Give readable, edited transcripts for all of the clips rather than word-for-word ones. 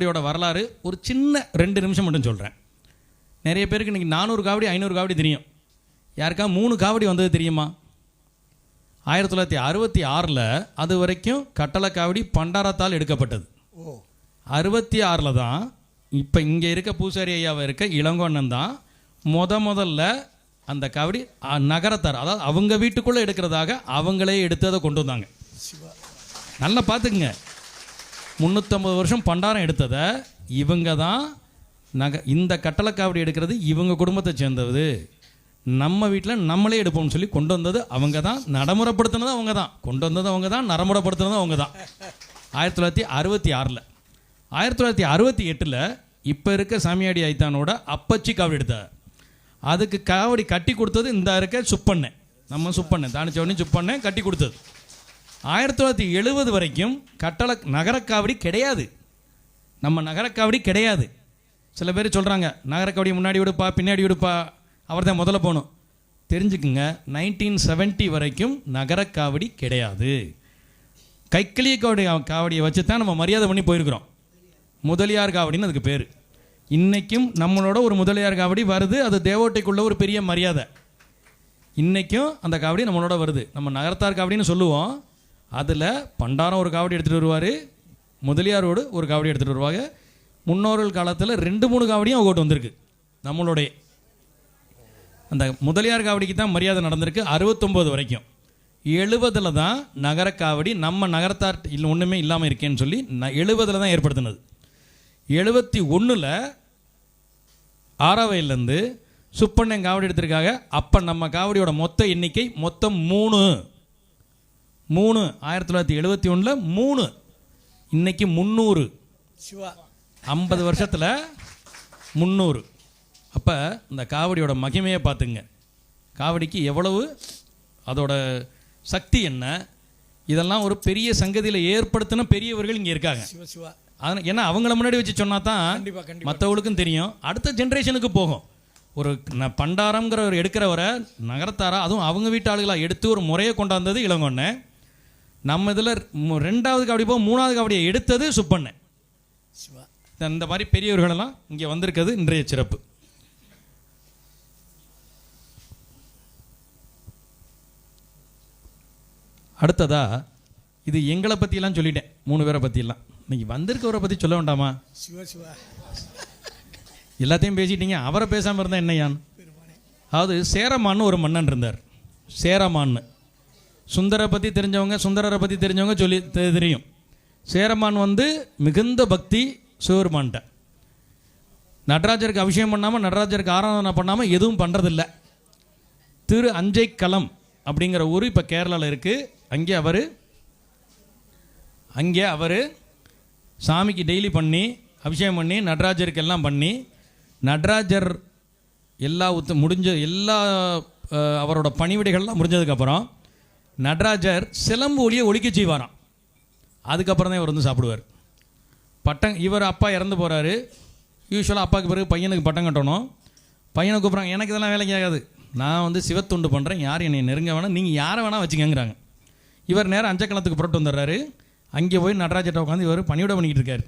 காவடியோட வரலாறு ஒரு சின்ன 2 நிமிஷம் மட்டும் சொல்கிறேன். நிறைய பேருக்கு இன்றைக்கி 400 காவடி 500 காவடி தெரியும். யாருக்கா 3 காவடி வந்தது தெரியுமா? 1966 அது வரைக்கும் கட்டளை காவடி பண்டாரத்தால் எடுக்கப்பட்டது. 66 தான் இப்போ இங்கே இருக்க பூசாரி ஐயாவை இருக்க இளங்கோண்ணன் தான் முதல்ல அந்த காவடி நகரத்தார், அதாவது அவங்க வீட்டுக்குள்ளே எடுக்கிறதாக அவங்களே எடுத்து அதை கொண்டு வந்தாங்க. நல்லா பார்த்துக்குங்க, 350 வருஷம் பண்டாரம் எடுத்ததை இவங்க தான் இந்த கட்டளை காவடி எடுக்கிறது இவங்க குடும்பத்தை சேர்ந்தது. நம்ம வீட்டில் நம்மளே எடுப்போம்னு சொல்லி கொண்டு வந்தது அவங்க தான், நடைமுறைப்படுத்தினது அவங்க தான், கொண்டு வந்தது அவங்க தான், நடைமுறைப்படுத்தினது அவங்க தான். 1966 1968 இப்போ இருக்க சாமியாடி ஐத்தானோட அப்பச்சி காவடி எடுத்தார். அதுக்கு காவடி கட்டி கொடுத்தது இந்த இருக்க சுப்பண்ணை, நம்ம சுப்பண்ணை தானிச்சவனி சுப்பண்ணை கட்டி கொடுத்தது. 1970 வரைக்கும் கட்டளை நகரக்காவடி கிடையாது, நம்ம நகரக்காவடி கிடையாது. சில பேர் சொல்கிறாங்க நகரக்காவடி முன்னாடி விடுப்பா பின்னாடி விடுப்பா, அவர் தான் முதல்ல போகணும். தெரிஞ்சுக்குங்க, 1970 வரைக்கும் நகரக்காவடி கிடையாது. கைக்கிளிய காவடியை வச்சு தான் நம்ம மரியாதை பண்ணி போயிருக்கிறோம். முதலியார் காவடின்னு அதுக்கு பேர். இன்றைக்கும் நம்மளோட ஒரு முதலியார் காவடி வருது, அது தேவோட்டைக்குள்ள ஒரு பெரிய மரியாதை. இன்றைக்கும் அந்த காவடி நம்மளோட வருது. நம்ம நகரத்தார் காவடின்னு சொல்லுவோம். அதில் பண்டாரம் ஒரு காவடி எடுத்துகிட்டு வருவார், முதலியாரோடு ஒரு காவடி எடுத்துகிட்டு வருவாங்க. முன்னோர்கள் காலத்தில் 2-3 காவடியும் அவங்க வந்திருக்கு. நம்மளுடைய அந்த முதலியார் காவடிக்கு தான் மரியாதை நடந்திருக்கு 69 வரைக்கும். 70 தான் நகரக்காவடி நம்ம நகரத்தார் இல்லை ஒன்றுமே இல்லாமல் இருக்கேன்னு சொல்லி 70 தான் ஏற்படுத்தினது. 71 ஆறாவையிலேருந்து சுப்பண்ணன் காவடி எடுத்திருக்காங்க. அப்போ நம்ம காவடியோட மொத்த எண்ணிக்கை மொத்தம் 3. 1971 3, இன்னைக்கு 300. 50 வருஷத்தில் 300. அப்போ இந்த காவடியோட மகிமையை பார்த்துங்க, காவடிக்கு எவ்வளவு அதோட சக்தி என்ன, இதெல்லாம் ஒரு பெரிய சங்கதியில் ஏற்படுத்தின பெரியவர்கள் இங்கே இருக்காங்க. அதனால் ஏன்னா அவங்கள முன்னாடி வச்சு சொன்னா தான் மற்றவங்களுக்கும் தெரியும், அடுத்த ஜென்ரேஷனுக்கு போகும். ஒரு பண்டாரம்ங்கிற ஒரு எடுக்கிறவரை நகரத்தாரா, அதுவும் அவங்க வீட்டு ஆளுகளாக எடுத்து ஒரு முறையை கொண்டாந்தது இளங்கொண்ணை. நம்ம இதில் 2வது காவடி போக 3வது காவடியை எடுத்தது சுப்பண்ணை. இந்த மாதிரி பெரியவர்களெல்லாம் இங்கே வந்திருக்கிறது இன்றைய சிறப்பு. அடுத்ததா இது எங்களை பற்றியெல்லாம் சொல்லிட்டேன், 3 பேரை பற்றியெல்லாம். இன்னைக்கு வந்திருக்கவரை பற்றி சொல்ல வேண்டாமா? எல்லாத்தையும் பேசிட்டீங்க, அவரை பேசாமல் இருந்தால் என்னையான்? அதாவது சேரமான்னு ஒரு மன்னன் இருந்தார். சேரமான்னு சுந்தரை பற்றி தெரிஞ்சவங்க, சுந்தரரை பற்றி தெரிஞ்சவங்க சொல்லி தெரியும். சேரமான் மிகுந்த பக்தி சிவபெருமான்ட்ட. நடராஜருக்கு அபிஷேகம் பண்ணாமல், நடராஜருக்கு ஆராதனை பண்ணாமல் எதுவும் பண்ணுறதில்ல. திரு அஞ்சைக்களம் அப்படிங்கிற ஊர் இப்போ கேரளாவில் இருக்குது. அங்கே அவர் சாமிக்கு டெய்லி பண்ணி அபிஷேகம் பண்ணி நடராஜருக்கு எல்லாம் பண்ணி, நடராஜர் எல்லா எல்லா அவரோட பணிவிடைகள்லாம் முடிஞ்சதுக்கப்புறம் நடராஜர் சிலம்பு ஒளியை ஒழிக்க செய்வாராம். அதுக்கப்புறம் தான் இவர் சாப்பிடுவார். இவர் அப்பா இறந்து போகிறாரு. யூஸ்வலாக அப்பாவுக்கு பிறகு பையனுக்கு பட்டம் கட்டணும். பையனை கூப்பிட்றாங்க, எனக்கு இதெல்லாம் வேலைக்கு ஆகாது, நான் சிவத்துண்டு பண்ணுறேன், யார் என்னை நெருங்க வேணாம், நீங்கள் யாரை வேணால் வச்சுக்கங்கிறாங்க. இவர் நேரம் அஞ்சக்கலத்துக்கு புறட்டு வந்துடுறாரு. அங்கே போய் நடராஜர்கிட்ட உட்காந்து இவர் பணிவிட பண்ணிக்கிட்டு இருக்காரு,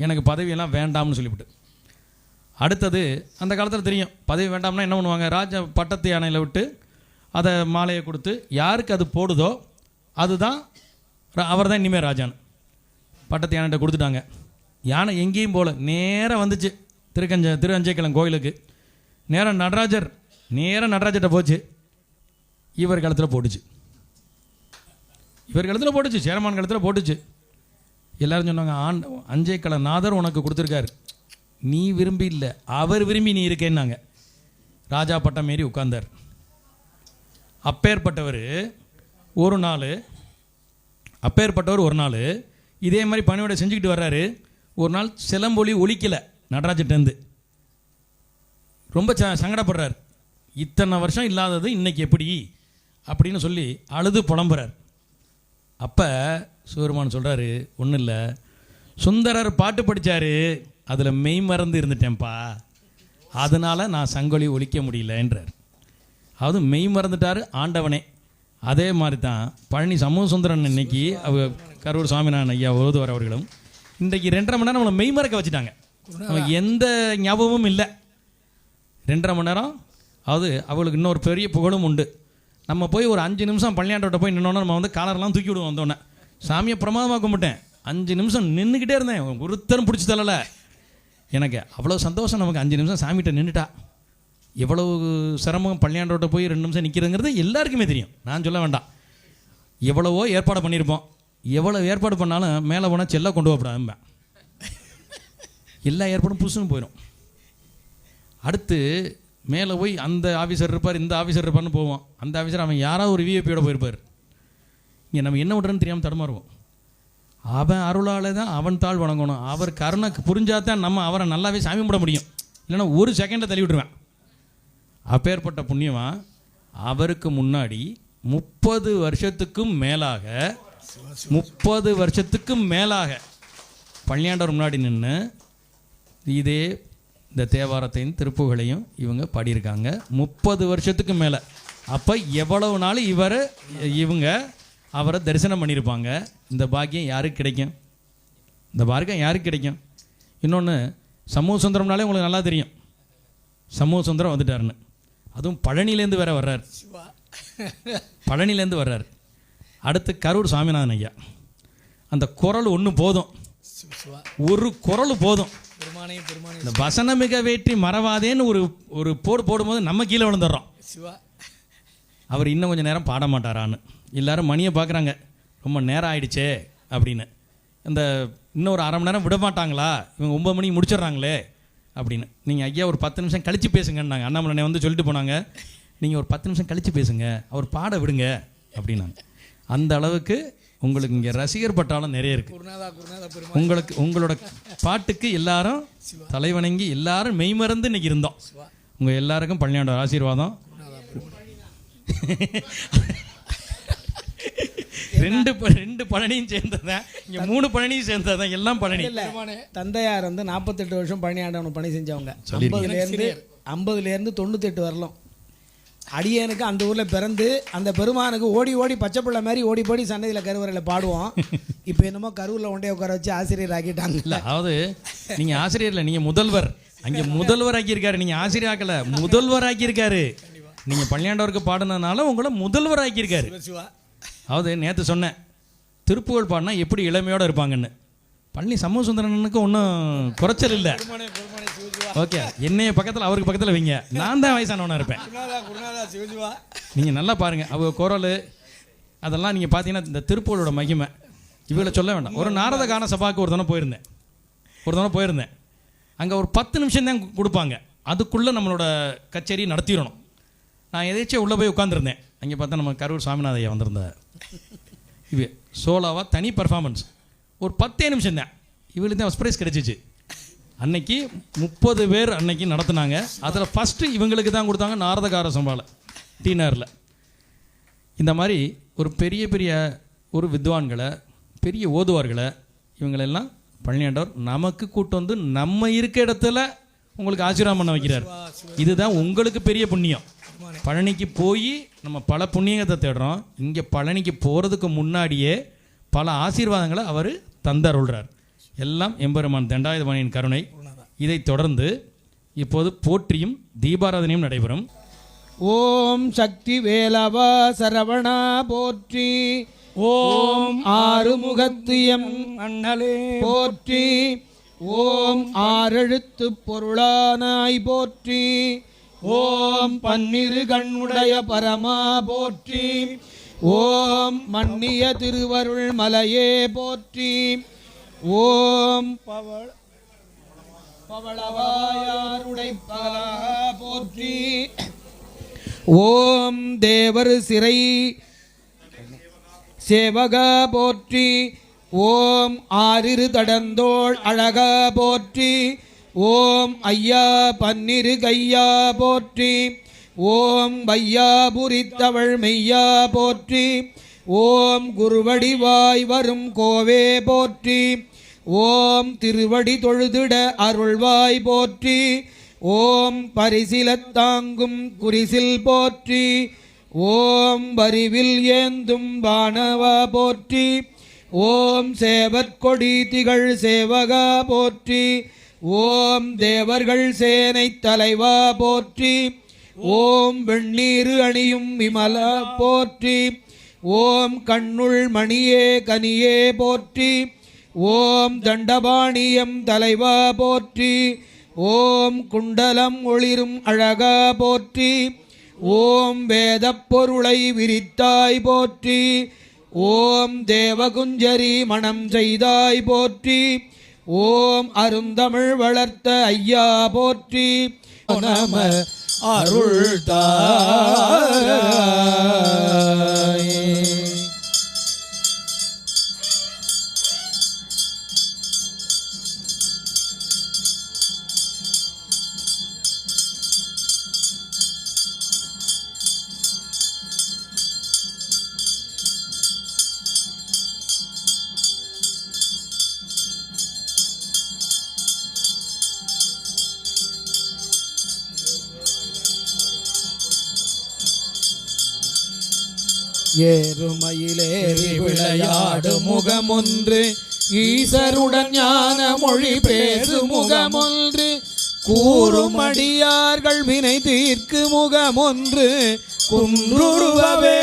எனக்கு பதவியெல்லாம் வேண்டாம்னு சொல்லிவிட்டு. அடுத்தது அந்த காலத்தில் தெரியும், பதவி வேண்டாம்னா என்ன பண்ணுவாங்க, ராஜ பட்டத்து யானையில் விட்டு அதை மாலையை கொடுத்து யாருக்கு அது போடுதோ அதுதான் அவர் தான் இனிமேல் ராஜான்னு பட்டத்து யானைகிட்ட கொடுத்துட்டாங்க. யானை எங்கேயும் போல நேராக வந்துச்சு திரு அஞ்சைக்கிழம் கோயிலுக்கு. நேராக நடராஜர்கிட்ட போச்சு. இவர் கழுத்தில் போட்டுச்சு, சேரமான் கழுத்தில் போட்டுச்சு. எல்லாரும் சொன்னாங்க, அஞ்சைக்கிழ நாதர் உனக்கு கொடுத்துருக்காரு, நீ விரும்பி இல்லை அவர் விரும்பி நீ இருக்கேன்னாங்க. ராஜா பட்டம் மாரி உட்கார்ந்தார். அப்பேற்பட்டவர் ஒரு நாள் இதே மாதிரி பணிவிடை செஞ்சுக்கிட்டு வர்றாரு. ஒரு நாள் சிலம்பொலி ஒலிக்கலை நடராஜர்கிட்டேருந்து. ரொம்ப சங்கடப்படுறார். இத்தனை வருஷம் இல்லாதது இன்னைக்கு எப்படி அப்படின்னு சொல்லி அழுது புலம்புறார். அப்போ சிவபெருமான் சொல்கிறாரு, ஒன்றும் இல்லை, சுந்தரர் பாட்டு படித்தார், அதில் மெய் மறந்து இருந்துட்டேன்ப்பா, அதனால் நான் சங்கொலி ஒலிக்க முடியலன்றார். அதாவது மெய் மறந்துட்டார் ஆண்டவனே. அதே மாதிரி தான் பழனி சமூக சுந்தரன் இன்னைக்கு கரூர் சுவாமிநாதன் ஐயா ஓதுவார் அவர்களும் இன்றைக்கு 2.5 மணி நேரம் நம்மளை மெய்மறக்க வச்சுட்டாங்க. நமக்கு எந்த ஞாபகமும் இல்லை. 2.5 மணி நேரம். அது அவளுக்கு இன்னொரு பெரிய புகழும் உண்டு. நம்ம போய் ஒரு 5 நிமிஷம் பள்ளியாண்டோட்ட போய் நின்னோன்னா நம்ம வந்து காலரெல்லாம் தூக்கி விடுவோம். வந்தோடனே சாமியை பிரமாதமாக கும்பிட்டேன். 5 நிமிஷம் நின்றுக்கிட்டே இருந்தேன். ஒருத்தரும் பிடிச்சி தரல. எனக்கு அவ்வளோ சந்தோஷம். நமக்கு 5 நிமிஷம் சாமிகிட்ட நின்றுட்டா எவ்வளவு சிரமம். பள்ளியாண்டோட்ட போய் 2 நிமிஷம் நிற்கிறதுங்கிறது எல்லாருக்குமே தெரியும், நான் சொல்ல வேண்டாம். எவ்வளவோ ஏற்பாடு பண்ணியிருப்போம். எவ்வளோ ஏற்பாடு பண்ணாலும் மேலே போனால் செல்ல கொண்டு போகப்படாது. எல்லா ஏற்பாடும் புதுசுன்னு போயிடும். அடுத்து மேலே போய் அந்த ஆஃபீஸர் இருப்பார், இந்த ஆஃபீஸர் இருப்பார்னு போவோம். அந்த ஆஃபீஸர் அவன் யாராவது ஒரு விஐபியோட போயிருப்பார். இங்கே நம்ம என்ன விட்றன்னு தெரியாமல் தடுமாறுவோம். அவன் அருளால் தான் அவன் தாழ் வணங்கணும். அவர் கருணை புரிஞ்சாதான் நம்ம அவரை நல்லாவே சாமி கும்பிட முடியும். இல்லைன்னா ஒரு செகண்டில் தள்ளி விட்டுருவேன். அப்பேற்பட்ட புண்ணியமாக அவருக்கு முன்னாடி 30 வருஷத்துக்கும் மேலாக பள்ளியாண்டவர் முன்னாடி நின்று இதே இந்த தேவாரத்தையும் திருப்புகளையும் இவங்க பாடியிருக்காங்க. 30 வருஷத்துக்கு மேலே. அப்போ எவ்வளவு நாள் இவங்க அவரை தரிசனம் பண்ணியிருப்பாங்க. இந்த பாக்கியம் யாருக்கு கிடைக்கும்? இந்த பாக்கியம் யாருக்கு கிடைக்கும்? இன்னொன்று, சமூக சுந்தரம்னாலே உங்களுக்கு நல்லா தெரியும். சமூக சுந்தரம் வந்துட்டாருன்னு. அதுவும் பழனிலேருந்து வேற வர்றார். பழனிலேருந்து வர்றார். அடுத்து கரூர் சாமிநாதன் ஐயா. அந்த குரல் ஒன்று போதும், ஒரு குரல் போதும். இந்த வசனமிக வேற்றி மறவாதேன்னு ஒரு போடும்போது நம்ம கீழே விழுந்துடுறோம். அவர் இன்னும் கொஞ்சம் நேரம் பாட மாட்டாரான்னு எல்லாரும் மணியை பார்க்குறாங்க. ரொம்ப நேரம் ஆயிடுச்சே அப்படின்னு. இந்த இன்னும் ஒரு 1/2 மணி நேரம் விட மாட்டாங்களா, இவங்க 9 மணிக்கு முடிச்சிடுறாங்களே அப்படின்னு. நீங்கள் ஐயா ஒரு 10 நிமிஷம் கழித்து பேசுங்கன்னாங்க. அண்ணாமலை வந்து சொல்லிட்டு போனாங்க, நீங்கள் ஒரு 10 நிமிஷம் கழித்து பேசுங்க, அவர் பாட விடுங்க அப்படின்னாங்க. அந்த அளவுக்கு உங்களுக்கு இங்கே ரசிகர் பட்டாளம் நிறைய இருக்குது. உங்களோட பாட்டுக்கு எல்லாரும் தலைவணங்கி எல்லாரும் மெய்மறந்து இன்னைக்கு இருந்தோம். உங்கள் எல்லாருக்கும் பழனியாண்டவர் ஆசீர்வாதம். ரெண்டு பழனியும் சேர்ந்ததான், இங்கே 3 பழனியும் சேர்ந்ததான், எல்லாம் பழனி. தந்தையார் வந்து 48 வருஷம் பழனியாண்டவன் பணி செஞ்சவங்க. 50லேருந்து 98 வரலாம். அடியனுக்கு அந்த ஊரில் பிறந்து அந்த பெருமானுக்கு ஓடி ஓடி பச்சை பிள்ளை மாதிரி ஓடி போடி சன்னதியில் கருவறையில் பாடுவோம். இப்போ என்னமோ கருவூரில் ஒன்றே உட்கார வச்சு ஆசிரியர் ஆக்கிட்டாங்க. இல்லை, அதாவது நீங்கள் ஆசிரியர் இல்லை, நீங்கள் முதல்வர். அங்கே முதல்வர் ஆக்கியிருக்காரு. நீங்கள் ஆசிரியர் ஆக்கலை, முதல்வர் ஆக்கியிருக்காரு. நீங்கள் பழனியாண்டவருக்கு பாடினதுனால உங்களை முதல்வர் ஆக்கியிருக்காரு. அதாவது நேற்று சொன்னேன், திருப்புகழ் பாடினா எப்படி இளமையோடு இருப்பாங்கன்னு. பழனி சமூக சுந்தரனுக்கு ஒன்றும் குறைச்சல் இல்லை. ஓகே, என்னைய பக்கத்தில் அவருக்கு பக்கத்தில் வைங்க, நான் தான் வயசானவனாக இருப்பேன். நீங்கள் நல்லா பாருங்கள், அவங்க குரல் அதெல்லாம் நீங்கள் பார்த்தீங்கன்னா இந்த திருப்புகழோட மகிமை இவங்களை சொல்ல வேண்டாம். ஒரு நாரத கான சபாவுக்கு ஒரு தடவை போயிருந்தேன். அங்கே ஒரு 10 நிமிஷம் தான் கொடுப்பாங்க. அதுக்குள்ளே நம்மளோட கச்சேரி நடத்திடணும். நான் எதாச்சும் உள்ளே போய் உட்காந்துருந்தேன். அங்கே பார்த்தா நம்ம கரூர் சாமிநாதையா வந்திருந்தார். இது சோலாவாக தனி பர்ஃபார்மன்ஸ். ஒரு 10 நிமிஷம் தான். இவளுக்கு தான் ப்ரைஸ் கிடைச்சிச்சு. அன்னைக்கு 30 பேர் அன்னைக்கு நடத்துனாங்க. அதில் ஃபஸ்ட்டு இவங்களுக்கு தான் கொடுத்தாங்க, நாரதகார சம்பாவில் டீனரில். இந்த மாதிரி ஒரு பெரிய ஒரு வித்வான்களை, பெரிய ஓதுவார்களை, இவங்களெல்லாம் பழனியாண்டவர் நமக்கு கூட்டு வந்து நம்ம இருக்க இடத்துல உங்களுக்கு ஆசீர்வாதம் பண்ண வைக்கிறார். இதுதான் உங்களுக்கு பெரிய புண்ணியம். பழனிக்கு போய் நம்ம பல புண்ணியத்தை தேடுறோம். இங்கே பழனிக்கு போகிறதுக்கு முன்னாடியே பல ஆசீர்வாதங்களை அவர் தந்தருள்றார். எல்லாம் எம்பெருமான் தண்டாயுதபாணியின் கருணை. இதைத் தொடர்ந்து இப்போது போற்றியும் தீபாராதனையும் நடைபெறும். ஓம் சக்தி வேலவா சரவணா போற்றி. ஓம் ஆறுமுகத்தியம் அண்ணலே போற்றி. ஓம் ஆறெழுத்து பொருளானாய் போற்றி. ஓம் பன்னிரு கண்ணுடைய பரமா போற்றி. ஓம் மன்னிய திருவருள் மலையே போற்றி. ஓம் பவளவாயாருடை பகலா போற்றி. ஓம் தேவர் சிறை சேவகா போற்றி. ஓம் ஆறிரு தடந்தோள் அழகா போற்றி. ஓம் ஐயா பன்னிரு கையா போற்றி. ஓம் வையா புரித்தவள் மெய்யா போற்றி. ஓம் குருவடிவாய் வரும் கோவே போற்றி. ஓம் திருவடி தொழுதிட அருள்வாய் போற்றி. ஓம் பரிசிலத்தாங்கும் குறிசில் போற்றி. ஓம் வரிவில் ஏந்தும் வானவா போற்றி. ஓம் சேவற்கொடி திகழ் சேவகா போற்றி. ஓம் தேவர்கள் சேனை தலைவா போற்றி. ஓம் வெண்ணீரு அணியும் விமலா போற்றி. ஓம் கண்ணுள் மணியே கனியே போற்றி. ஓம் தண்டபாணியம் தலைவா போற்றி. ஓம் குண்டலம் ஒளிரும் அழகா போற்றி. ஓம் வேதப் பொருளை விரித்தாய் போற்றி. ஓம் தேவகுஞ்சரி மணம் செய்தாய் போற்றி. ஓம் அருந்தமிழ் வளர்த்த ஐயா போற்றி. நம அருள் தாராயே. ஏறுமயிலேறி விளையாடு முகமொன்று. ஈசருடன் ஞான மொழி பேசு முகமொன்று. கூறும் அடியார்கள் வினை தீர்க்கு முகமொன்று. குன்றுருவவே